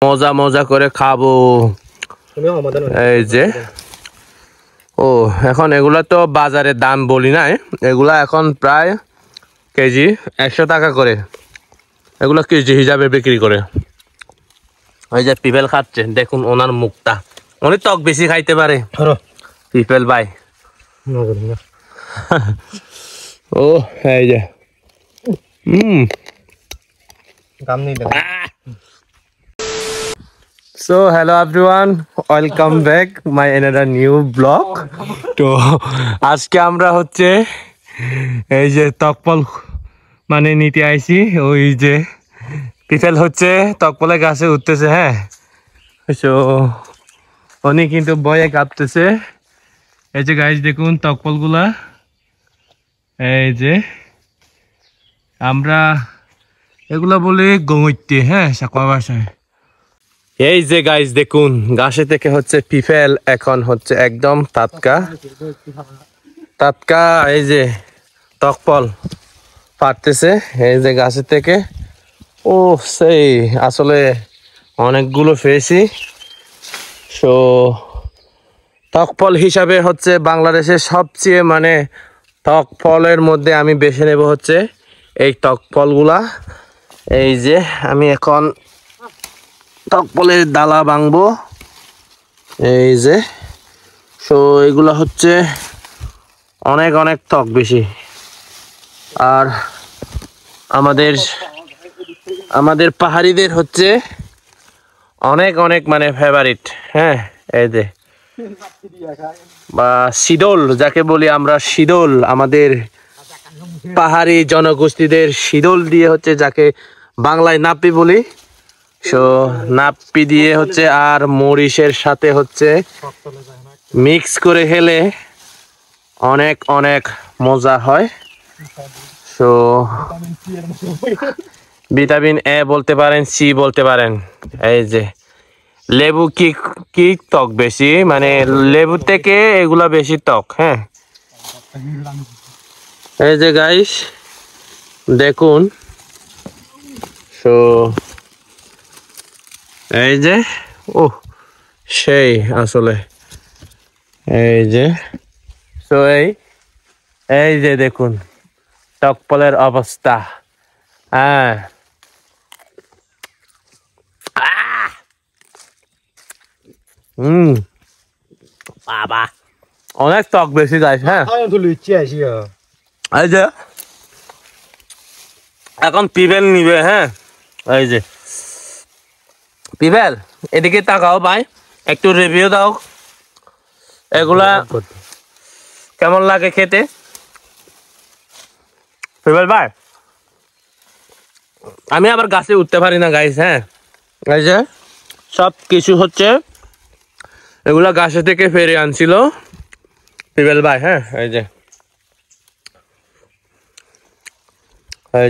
মজা মজা করে খাবো। এই যে ও এখন এগুলা তো বাজারে দাম বলি নাই, এগুলা এখন প্রায় কেজি 100 টাকা করে, এগুলো কেজি হিসাবে বিক্রি করে। ওই যে পিপেল খাচ্ছে, দেখুন ওনার মুখটা, উনি টক বেশি খাইতে পারে পিপেল ভাই। ও এই যে So hello everyone, welcome back my another new vlog. তো আজকে আমরা হচ্ছে এই যে তকপল মানে নিতে আইছি, ওই যে পিপেল হচ্ছে তকপলে গাছে উঠতেছে। হ্যাঁ, তো উনি কিন্তু বয়ে কাঁপতেছে। এই যে গাইস দেখুন তকপলগুলা, এই যে আমরা এগুলা বলি গঙ্গইতে, হ্যাঁ সাকোয়া ভাষায়। এই যে গাইস দেখুন গাছে থেকে হচ্ছে পিপেল এখন হচ্ছে একদম টাটকা এই যে তকপল পারতেছে এই যে গাছের থেকে। ও সেই আসলে অনেকগুলো পেয়েছি। সো তকপল হিসাবে হচ্ছে বাংলাদেশের সবচেয়ে মানে তকপলের মধ্যে আমি বেছে নেব হচ্ছে এই তকপলগুলা। এই যে আমি এখন তকপলের ডালা ভাঙবো, এই যে। সো এগুলা হচ্ছে অনেক অনেক টক বেশি, আর আমাদের পাহাড়িদের হচ্ছে অনেক অনেক মানে ফেভারিট। হ্যাঁ, এই যে বা শীদল যাকে বলি আমরা, শীদল আমাদের পাহাড়ি জনগোষ্ঠীদের শীদল দিয়ে হচ্ছে যাকে বাংলায় নাপ্পি বলি। সো নাপ্পি দিয়ে হচ্ছে আর মরিচের সাথে হচ্ছে মিক্স করে খেলে অনেক অনেক মজা হয়। সো ভিটামিন এ বলতে পারেন, সি বলতে পারেন। এই যে লেবু কি টক বেশি, মানে লেবু থেকে এগুলা বেশি টক। হ্যাঁ, এই যে গাইস দেখুন। সো এই যে ও সেই আসলে এই যে সো এই যে দেখুন টকপলের অবস্থা। হ্যাঁ, বাবা অনেক টক বেশি গাইস। হ্যাঁ, এই যে এখন পিপেল নিবে। হ্যাঁ, এই যে পিপেল এদিকে তাকাও ভাই, একটু রিভিউ দাও, এগুলা কেমন লাগে খেতে পিপেল ভাই? আমি আবার গাছে উঠতে পারি না গাইস। হ্যাঁ, এই যে সব কিছু হচ্ছে এগুলা গাছে থেকে ফেরে আনছিল পিপেল ভাই। হ্যাঁ, এই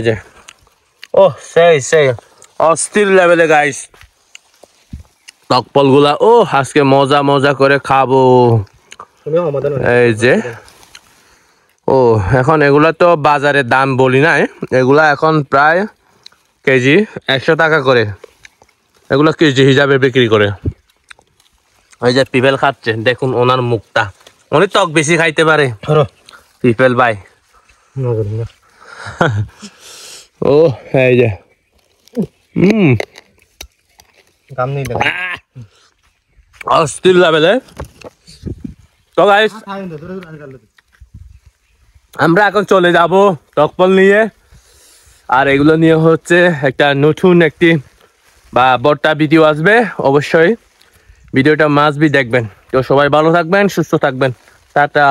যে ও সেই অস্থির লেভেলে গাইস তকপল গুলা। ও আজকে মজা মজা করে খাবো। এই যে ও এখন এগুলা তো বাজারে দাম বলি নাই, এগুলা এখন প্রায় কেজি 100 টাকা করে, এগুলো কেজি হিসাবে বিক্রি করে। ওই যে পিপেল খাচ্ছে, দেখুন ওনার মুখটা, উনি টক বেশি খাইতে পারে পিপেল ভাই। ও এই যে অস্থির লেভেলে। তো গাইস আমরা এখন চলে যাব টকপল নিয়ে, আর এগুলো নিয়ে হচ্ছে একটা নতুন একটি বা বড়টা ভিডিও আসবে। অবশ্যই ভিডিওটা মাস্ট বি দেখবেন। তো সবাই ভালো থাকবেন, সুস্থ থাকবেন, টাটা।